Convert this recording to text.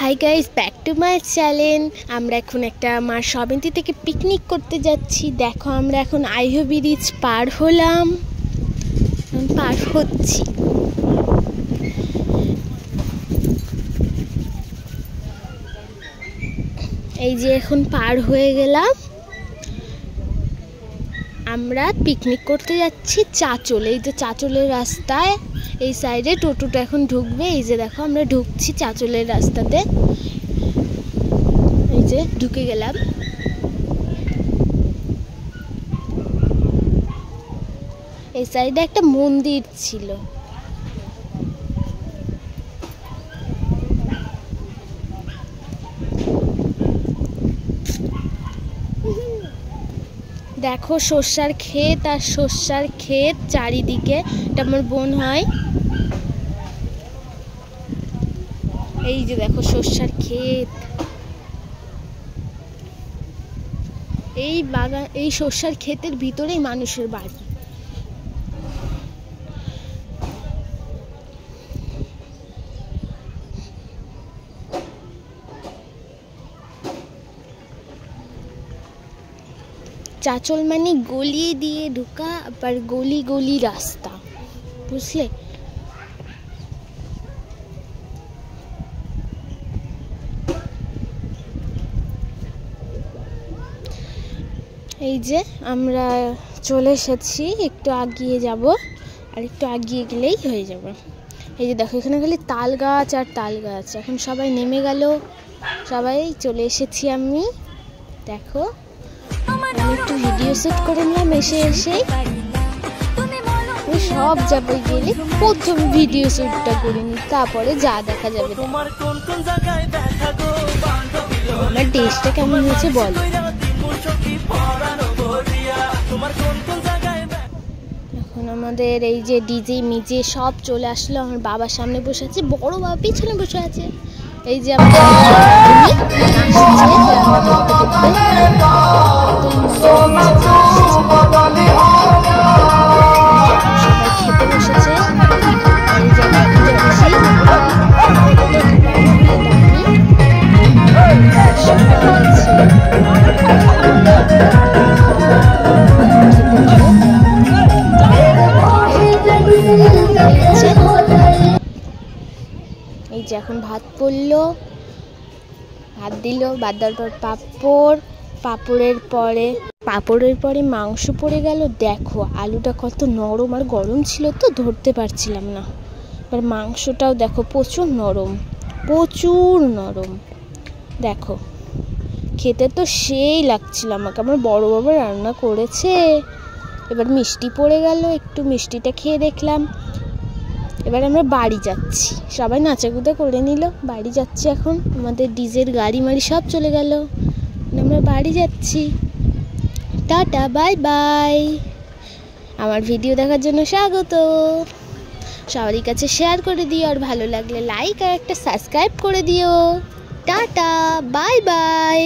Hi guys, back to my channel. আমরা এখন একটা মার সবেন্তি থেকে পিকনিক করতে যাচ্ছি। দেখো আমরা এখন আইহো ব্রিজ পার হলাম, পার হচ্ছি। এই যে এখন পার হয়ে গেলাম, আমরা পিকনিক করতে যাচ্ছি চাঁচল। এই যে চাঁচলের রাস্তায় এই সাইডে টোটোটা এখন ঢুকবে। এই যে দেখো আমরা ঢুকছি চাঁচলের রাস্তাতে, এই যে ঢুকে গেলাম। এই সাইডে একটা মন্দির ছিল। দেখো সর্ষার ক্ষেত আর সর্ষার ক্ষেত চারিদিকে। এটা আমার বোন হয়। এই যে দেখো সর্ষার ক্ষেত, এই বাগান, এই সর্ষার ক্ষেতের ভিতরেই মানুষের বাড়ি। চাঁচল মানে গলি দিয়ে ঢোকা, আবার গলি গলি রাস্তা, বুঝলে? এই যে আমরা চলে এসেছি, একটু আগিয়ে যাব, আর একটু আগিয়ে গেলেই হয়ে যাবে। এই যে দেখো এখানে খালি তাল গাছ আর তাল গাছ। এখন সবাই নেমে গেল, সবাই চলে এসেছি আমি। দেখো আমি একটু ভিডিও সেট করে নিলাম এসেই। সব যাবে গেলে প্রথম ভিডিও শ্যুটটা করে নি, তারপরে যা দেখা যাবে। আমার ড্রেসটা কেমন হয়েছে বলো। এখন আমাদের এই যে ডিজে মিজে সব চলে আসলো। আমার বাবার সামনে বসে আছে, বড় বাবা পিছনে বসে আছে। এই যে আমাদের খেতে বসেছে। এই যে এখন ভাত পড়লো, ভাত দিল, ভাত দেওয়ার পর পাঁপড়ের পরে মাংস পড়ে গেল। দেখো আলুটা কত নরম আর গরম ছিল, তো ধরতে পারছিলাম না। এবার মাংসটাও দেখো প্রচুর নরম। দেখো খেতে তো সেই লাগছিল আমাকে। আমার বড় বাবা রান্না করেছে। এবার মিষ্টি পড়ে গেল, একটু মিষ্টিটা খেয়ে দেখলাম। এবার আমরা বাড়ি যাচ্ছি, সবাই নাচাকুদা করে নিল। বাড়ি যাচ্ছি এখন, আমাদের ডিজের গাড়ি মাড়ি সব চলে গেল, আমরা বাড়ি যাচ্ছি। Tata, bye bye. আমার ভিডিও দেখার জন্য স্বাগত। সবারই কাছে শেয়ার করে দিও, আর ভালো লাগলে লাইক আর একটা সাবস্ক্রাইব করে দিও। Tata, bye bye.